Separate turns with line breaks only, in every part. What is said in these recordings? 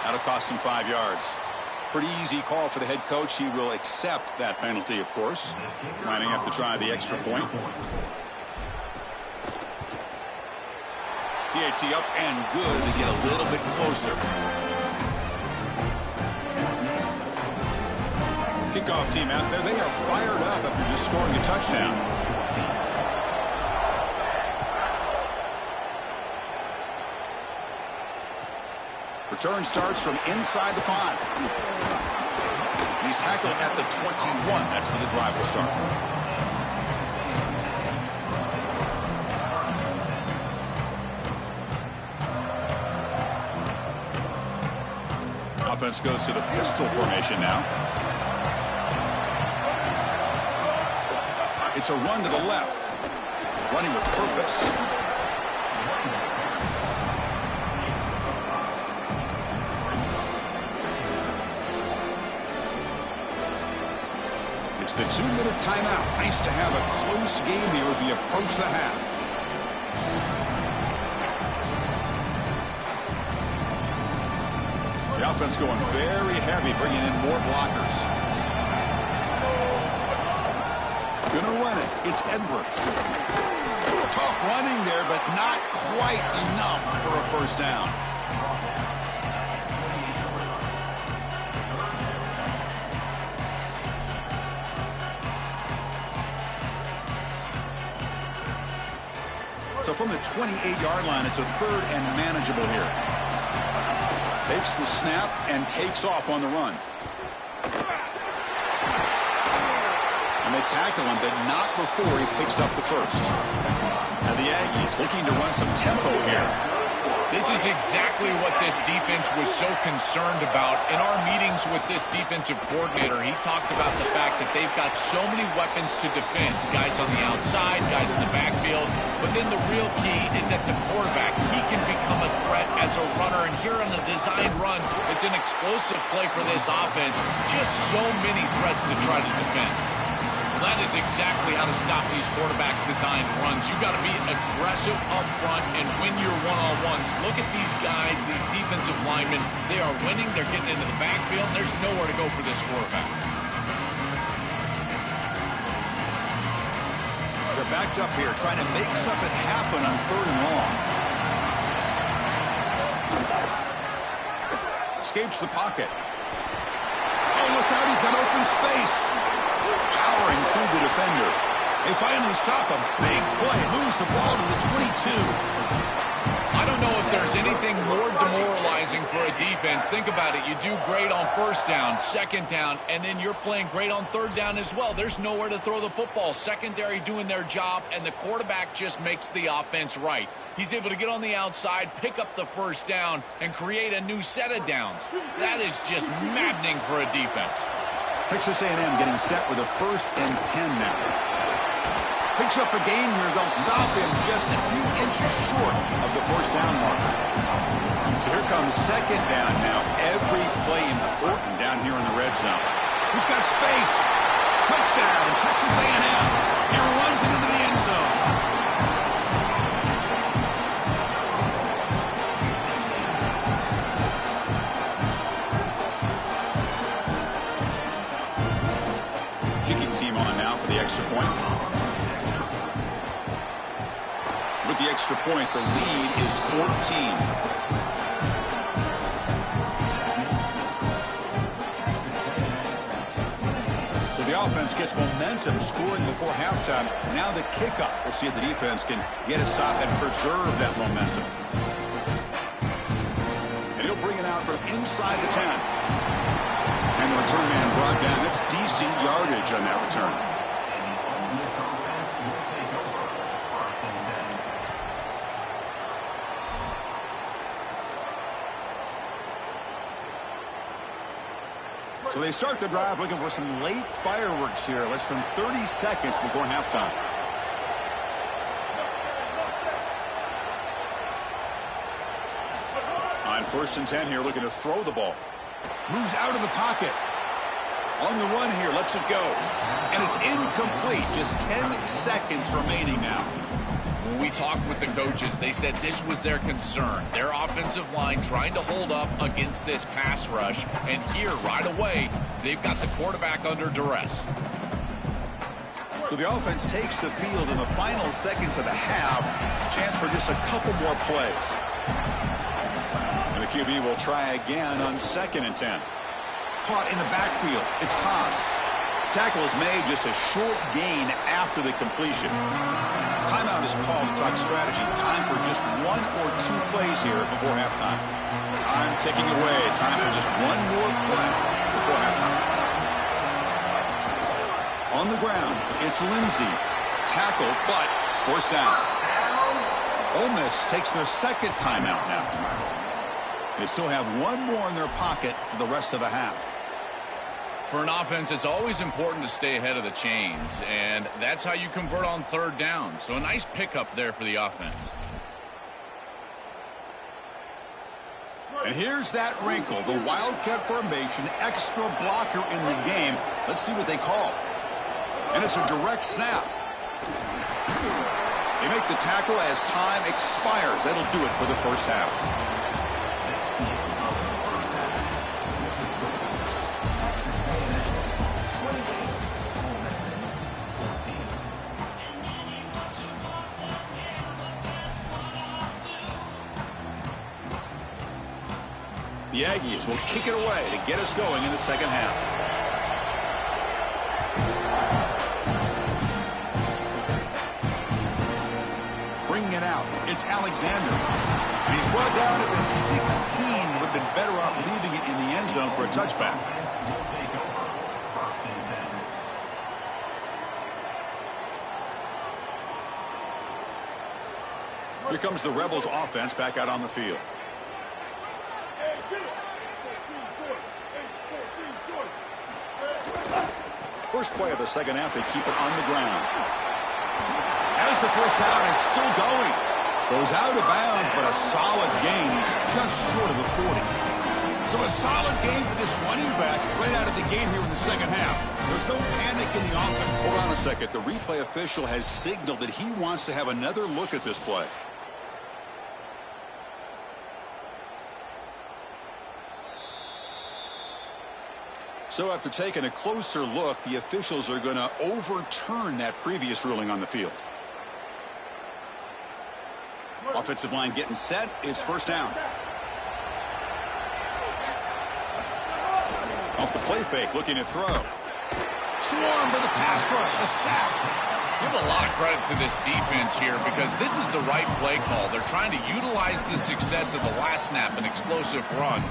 That'll cost him 5 yards. Pretty easy call for the head coach. He will accept that penalty, of course. Lining up to try the extra point. PAT up and good to get a little bit closer. Kickoff team out there. They are fired up after just scoring a touchdown. Return starts from inside the 5. He's tackled at the 21. That's where the drive will start. Offense goes to the pistol formation now. It's a run to the left. Running with purpose. It's the 2-minute timeout. Nice to have a close game here as we approach the half. The offense going very heavy, bringing in more blockers. Gonna run it. It's Edwards. Tough running there, but not quite enough for a first down. So from the 28-yard line, it's a 3rd and manageable here. Takes the snap and takes off on the run. And they tackle him, but not before he picks up the first. Now the Aggies looking to run some tempo here.
This is exactly what this defense was so concerned about. In our meetings with this defensive coordinator, he talked about the fact that they've got so many weapons to defend. Guys on the outside, guys in the backfield. But then the real key is at the quarterback. He can become a threat as a runner. And here on the design run, it's an explosive play for this offense. Just so many threats to try to defend. That is exactly how to stop these quarterback designed runs. You've got to be aggressive up front and win your one-on-ones. Look at these guys, these defensive linemen. They are winning. They're getting into the backfield. There's nowhere to go for this quarterback.
They're backed up here, trying to make something happen on 3rd and long. Escapes the pocket. Oh, look out. He's got open space. Powering through the defender. They finally stop him. Big play. Moves the ball to the 22.
I don't know if there's anything more demoralizing for a defense. Think about it. You do great on 1st down, 2nd down, and then you're playing great on 3rd down as well. There's nowhere to throw the football. Secondary doing their job, and the quarterback just makes the offense right. He's able to get on the outside, pick up the 1st down, and create a new set of downs. That is just maddening for a defense.
Texas A&M getting set with a 1st and 10 now. Picks up a gain here. They'll stop him just a few inches short of the 1st down marker. So here comes 2nd down now. Every play important down here in the red zone. Who's got space? Touchdown, Texas A&M. He runs it into the end zone. Extra point. With the extra point, the lead is 14. So the offense gets momentum, scoring before halftime. Now the kickoff. We'll see if the defense can get a stop and preserve that momentum. And he'll bring it out from inside the 10. And the return man brought down. That's decent yardage on that return. So they start the drive looking for some late fireworks here. Less than 30 seconds before halftime. On 1st and 10 here, looking to throw the ball. Moves out of the pocket. On the run here, lets it go. And it's incomplete. Just 10 seconds remaining now.
When we talked with the coaches, they said this was their concern. Their offensive line trying to hold up against this pass rush. And here, right away, they've got the quarterback under duress.
So the offense takes the field in the final seconds of the half. Chance for just a couple more plays. And the QB will try again on 2nd and 10. Caught in the backfield. It's pass. Tackle is made, just a short gain after the completion. Timeout is called to talk strategy. Time for just 1 or 2 plays here before halftime. Time ticking away. Time for just one more play before halftime. On the ground, it's Lindsey. Tackle, but forced down. Ole Miss takes their 2nd timeout now. They still have one more in their pocket for the rest of the half.
For an offense, it's always important to stay ahead of the chains, and that's how you convert on 3rd down. So a nice pickup there for the offense.
And here's that wrinkle, the Wildcat formation, extra blocker in the game. Let's see what they call. And it's a direct snap. They make the tackle as time expires. That'll do it for the first half. The Aggies will kick it away to get us going in the second half. Bringing it out, it's Alexander. And he's brought down at the 16. Would have been better off leaving it in the end zone for a touchback. Here comes the Rebels offense back out on the field. First play of the second half, they keep it on the ground. As the first down is still going. Goes out of bounds, but a solid gain. He's just short of the 40. So a solid gain for this running back right out of the gate here in the second half. There's no panic in the offense. Hold on a second. The replay official has signaled that he wants to have another look at this play. So after taking a closer look, the officials are going to overturn that previous ruling on the field. Offensive line getting set. It's first down. Off the play fake, looking to throw. Swarm for the pass rush. A sack.
Give a lot of credit to this defense here because this is the right play call. They're trying to utilize the success of the last snap, an explosive run.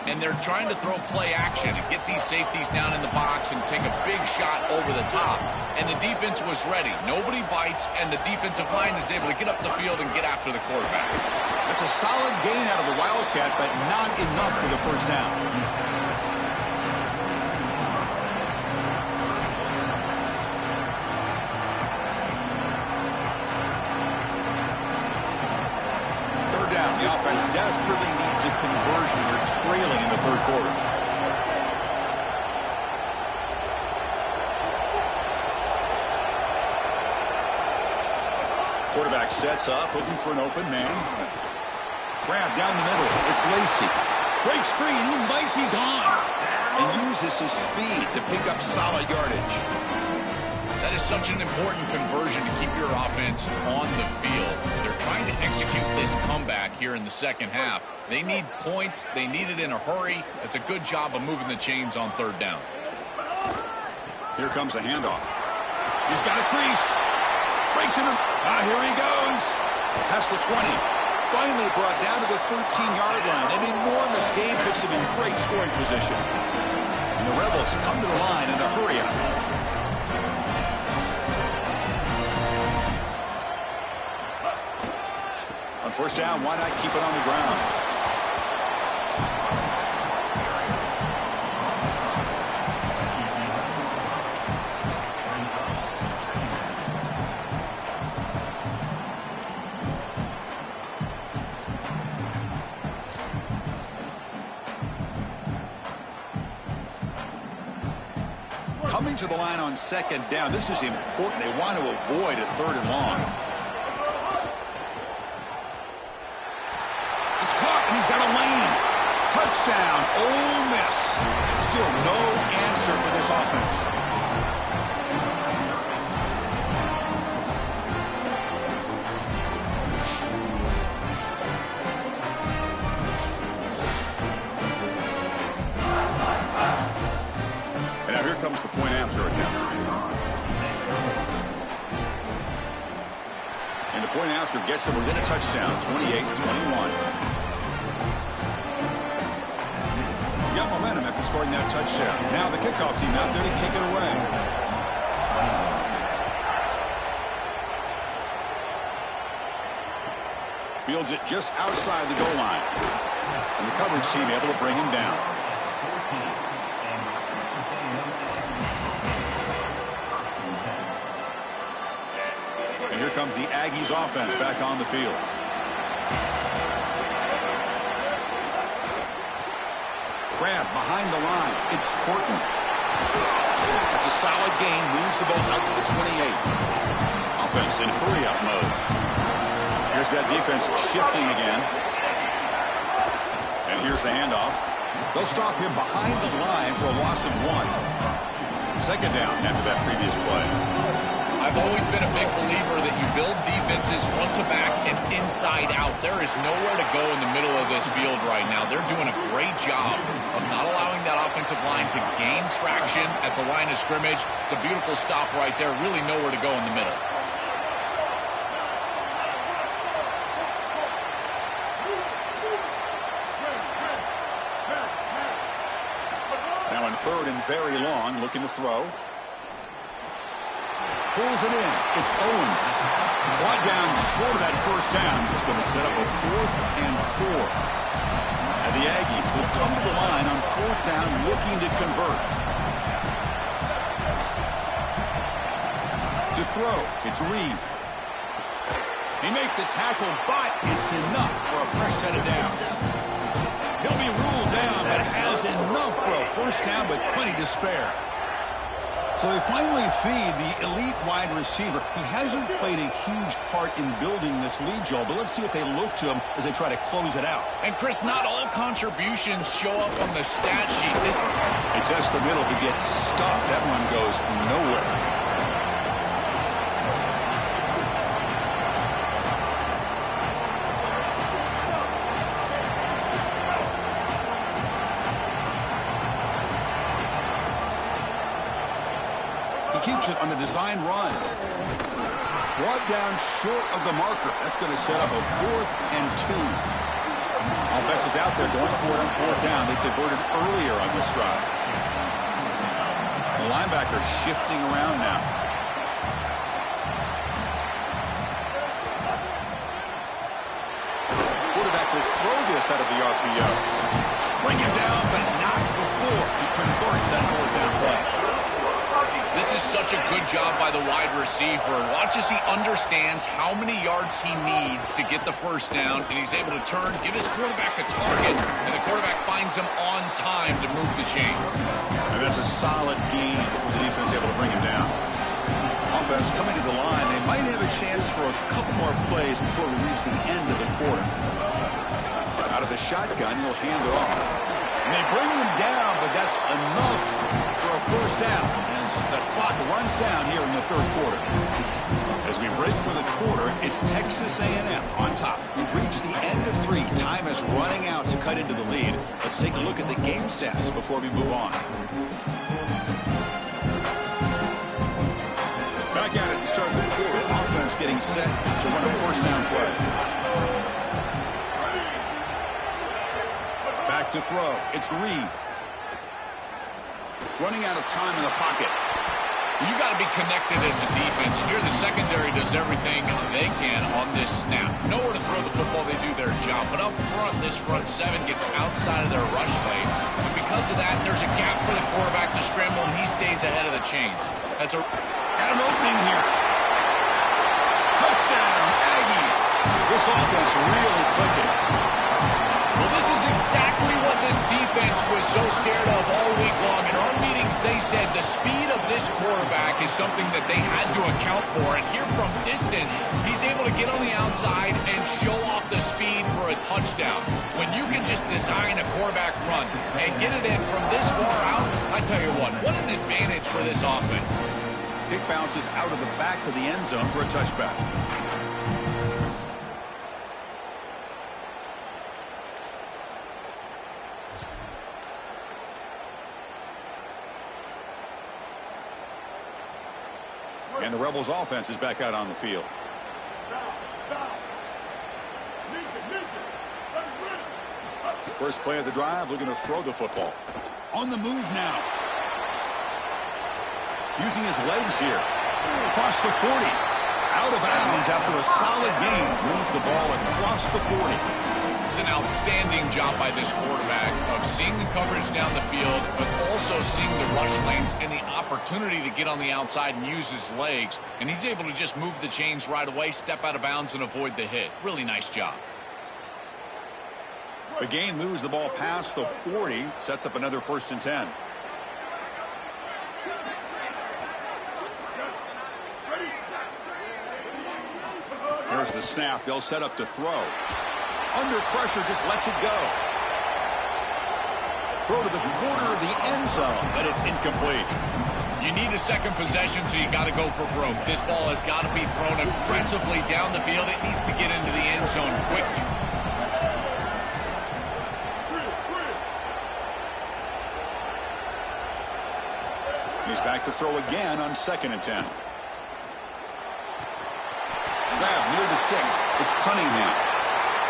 And they're trying to throw play action and get these safeties down in the box and take a big shot over the top. And the defense was ready. Nobody bites, and the defensive line is able to get up the field and get after the quarterback.
That's a solid gain out of the Wildcat, but not enough for the first down. The offense desperately needs a conversion. They're trailing in the third quarter. Quarterback sets up, looking for an open man. Grab down the middle. It's Lacey. Breaks free, and he might be gone. And uses his speed to pick up solid yardage.
That is such an important conversion to keep your offense on the field. They're trying to execute this comeback here in the second half. They need points. They need it in a hurry. It's a good job of moving the chains on third down.
Here comes a handoff. He's got a crease. Breaks in. Here he goes. Past the 20. Finally brought down to the 13-yard line. An enormous gain puts him in great scoring position. And the Rebels come to the line in the hurry up. On first down, why not keep it on the ground? Coming to the line on second down, this is important. They want to avoid a third and long. Ole Miss. Still no answer for this offense. And now here comes the point after attempt. And the point after gets them within a touchdown, 28-21. Got momentum after scoring that touchdown. Now the kickoff team out there to kick it away. Fields it just outside the goal line. And the coverage team able to bring him down. And here comes the Aggies offense back on the field. Grab behind the line. It's Horton. It's a solid gain. Moves the ball out to the 28. Offense in hurry-up mode. Here's that defense shifting again. And here's the handoff. They'll stop him behind the line for a loss of 1. Second down after that previous play.
I've always been a big believer that you build defenses front to back and inside out. There is nowhere to go in the middle of this field right now. They're doing a great job of not allowing that offensive line to gain traction at the line of scrimmage. It's a beautiful stop right there. Really nowhere to go in the middle.
Now in third and very long, looking to throw. Pulls it in. It's Owens. Brought down short of that first down. It's going to set up a 4th and 4. And the Aggies will come to the line on 4th down looking to convert. To throw, it's Reed. He makes the tackle, but it's enough for a fresh set of downs. He'll be ruled down, but has enough for a first down with plenty to spare. So they finally feed the elite wide receiver. He hasn't played a huge part in building this lead, Joel, but let's see if they look to him as they try to close it out.
And, Chris, not all contributions show up on the stat sheet.
They test the middle. He gets stuffed. That one goes nowhere. Keeps it on the design run. Brought down short of the marker. That's going to set up a 4th and 2. Offense is out there going for it on 4th down. They converted earlier on this drive. The linebacker shifting around now. Quarterback will throw this out of the RPO. Bring him down, but not before he converts that 4th down play.
This is such a good job by the wide receiver. Watch as he understands how many yards he needs to get the first down, and he's able to turn, give his quarterback a target, and the quarterback finds him on time to move the chains.
And that's a solid gain before the defense able to bring him down. Offense coming to the line. They might have a chance for a couple more plays before we reach the end of the quarter. Out of the shotgun, he'll hand it off. And they bring him down, but that's enough for a first down as the clock runs down here in the third quarter. As we break for the quarter, it's Texas A&M on top. We've reached the end of 3. Time is running out to cut into the lead. Let's take a look at the game stats before we move on. Back at it to start the quarter. Offense getting set to run a first down play. Back to throw. It's Reed. Running out of time in the pocket.
You got to be connected as a defense. And here the secondary does everything they can on this snap. Nowhere to throw the football, they do their job. But up front, this front 7 gets outside of their rush lanes. And because of that, there's a gap for the quarterback to scramble, and he stays ahead of the chains. Got
an opening here. Touchdown, Aggies. This offense really clicking.
Well, this is exactly what this defense was so scared of all week long. In our meetings meetings, they said the speed of this quarterback is something that they had to account for. And here from distance, he's able to get on the outside and show off the speed for a touchdown. When you can just design a quarterback run and get it in from this far out, I tell you what an advantage for this offense.
Kick bounces out of the back of the end zone for a touchback. And the Rebels offense is back out on the field. First play of the drive, looking to throw the football. On the move now. Using his legs here. Across the 40. Out of bounds after a solid gain. Moves the ball across the 40.
It's an outstanding job by this quarterback of seeing the coverage down the field, but also seeing the rush lanes and the opportunity to get on the outside and use his legs. And he's able to just move the chains right away, step out of bounds, and avoid the hit. Really nice job.
The gain moves the ball past the 40, sets up another 1st and 10. Here's the snap. They'll set up to throw. Under pressure, just lets it go. Throw to the corner of the end zone, but it's incomplete.
You need a second possession, so you got to go for broke. This ball has got to be thrown aggressively down the field. It needs to get into the end zone quickly.
He's back to throw again on 2nd and 10. Grab near the sticks. It's Cunningham.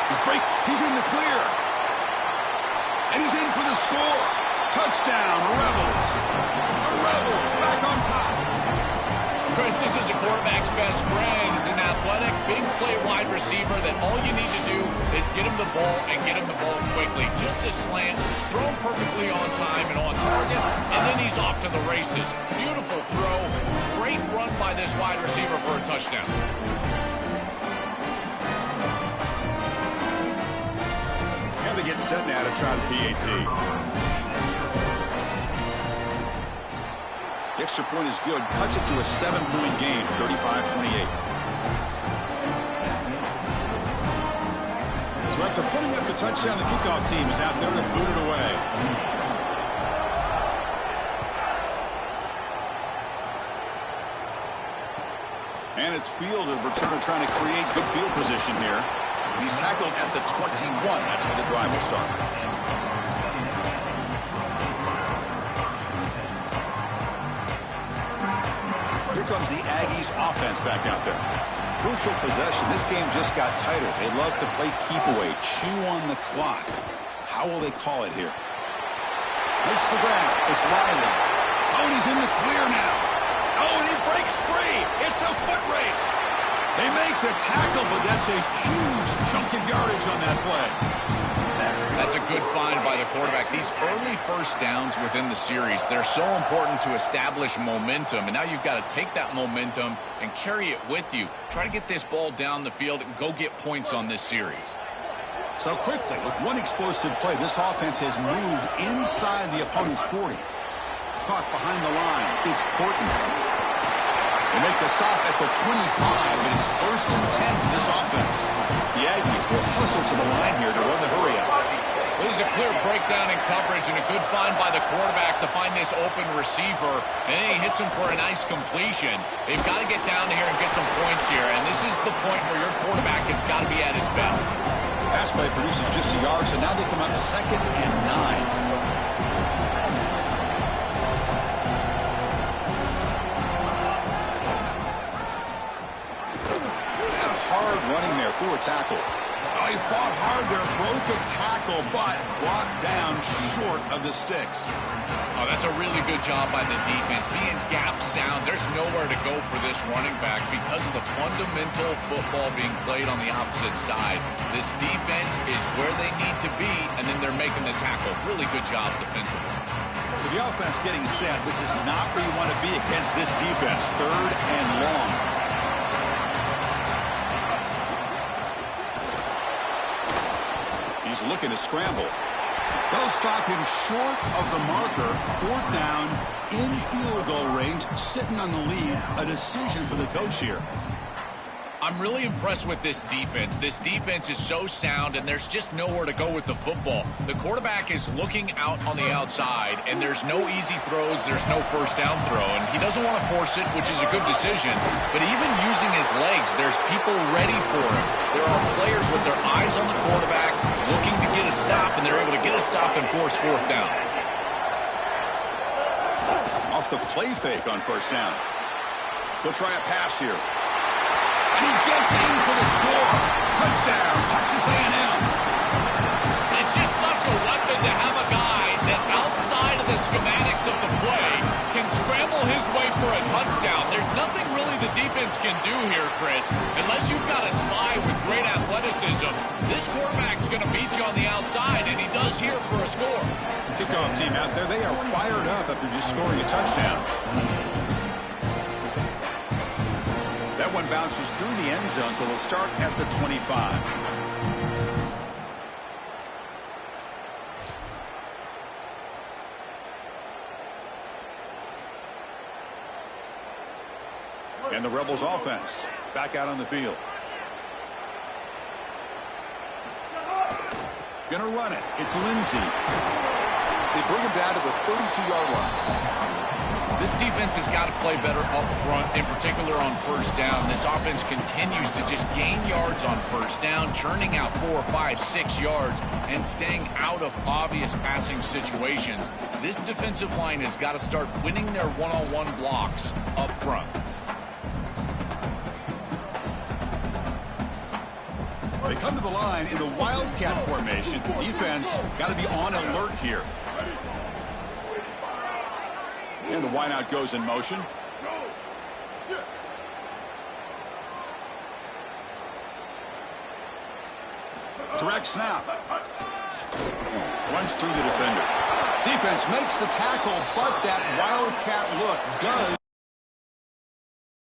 He's in the clear. And he's in for the score. Touchdown, Rebels. The Rebels back on top.
Chris, this is a quarterback's best friend. He's an athletic, big play wide receiver that all you need to do is get him the ball and get him the ball quickly. Just a slant, throw him perfectly on time and on target, and then he's off to the races. Beautiful throw. Great run by this wide receiver for a touchdown.
And they get set now to try the PAT. The extra point is good. Cuts it to a 7-point game, 35-28. So after putting up the touchdown, the kickoff team is out there to boot it away. And it's Fielder, returner, trying to create good field position here. He's tackled at the 21. That's where the drive will start. Here comes the Aggies offense back out there. Crucial possession. This game just got tighter. They love to play keep away, chew on the clock. How will they call it here? Makes the grab. It's Riley. Oh, and he's in the clear now. Oh, and he breaks free. It's a foot race. They make the tackle, but that's a huge chunk of yardage on that play.
That's a good find by the quarterback. These early first downs within the series, they're so important to establish momentum. And now you've got to take that momentum and carry it with you. Try to get this ball down the field and go get points on this series.
So quickly, with one explosive play, this offense has moved inside the opponent's 40. Caught behind the line. It's Horton. They make the stop at the 25, and it's 1st and 10 for this offense. The Aggies will hustle to the line here to run the hurry out.
Well, there's a clear breakdown in coverage and a good find by the quarterback to find this open receiver, and then he hits him for a nice completion. They've got to get down here and get some points here, and this is the point where your quarterback has got to be at his best.
Pass play produces just a yard, so now they come up 2nd and 9. Hard running there through a tackle. Oh, he fought hard there, broke a tackle, but brought down short of the sticks.
Oh, that's a really good job by the defense. Being gap sound, there's nowhere to go for this running back because of the fundamental football being played on the opposite side. This defense is where they need to be, and then they're making the tackle. Really good job defensively.
So the offense getting set. This is not where you want to be against this defense. 3rd and long. He's looking to scramble. They'll stop him short of the marker. 4th down, in field goal range, sitting on the lead. A decision for the coach here.
I'm really impressed with this defense. This defense is so sound, and there's just nowhere to go with the football. The quarterback is looking out on the outside, and there's no easy throws. There's no first down throw, and he doesn't want to force it, which is a good decision. But even using his legs, there's people ready for him. There are players with their eyes on the quarterback looking to get a stop, and they're able to get a stop and force 4th down.
Off the play fake on 1st down. They'll try a pass here. And he gets in for the score. Touchdown, Texas A&M.
It's just such a weapon to have a guy that outside of the schematics of the play can scramble his way for a touchdown. There's nothing really the defense can do here, Chris, unless you've got a spy with great athleticism. This quarterback's going to beat you on the outside, and he does here for a score.
Kickoff team out there, they are fired up after just scoring a touchdown. That one bounces through the end zone, so they'll start at the 25. And the Rebels offense back out on the field. Gonna run it. It's Lindsey. They bring him down to the 32-yard line.
This defense has got to play better up front, in particular on 1st down. This offense continues to just gain yards on 1st down, churning out 4, 5, 6 yards, and staying out of obvious passing situations. This defensive line has got to start winning their one-on-one blocks up front.
They come to the line in the Wildcat formation. Defense got to be on alert here. And the wideout goes in motion. Direct snap. Runs through the defender. Defense makes the tackle, but that Wildcat look does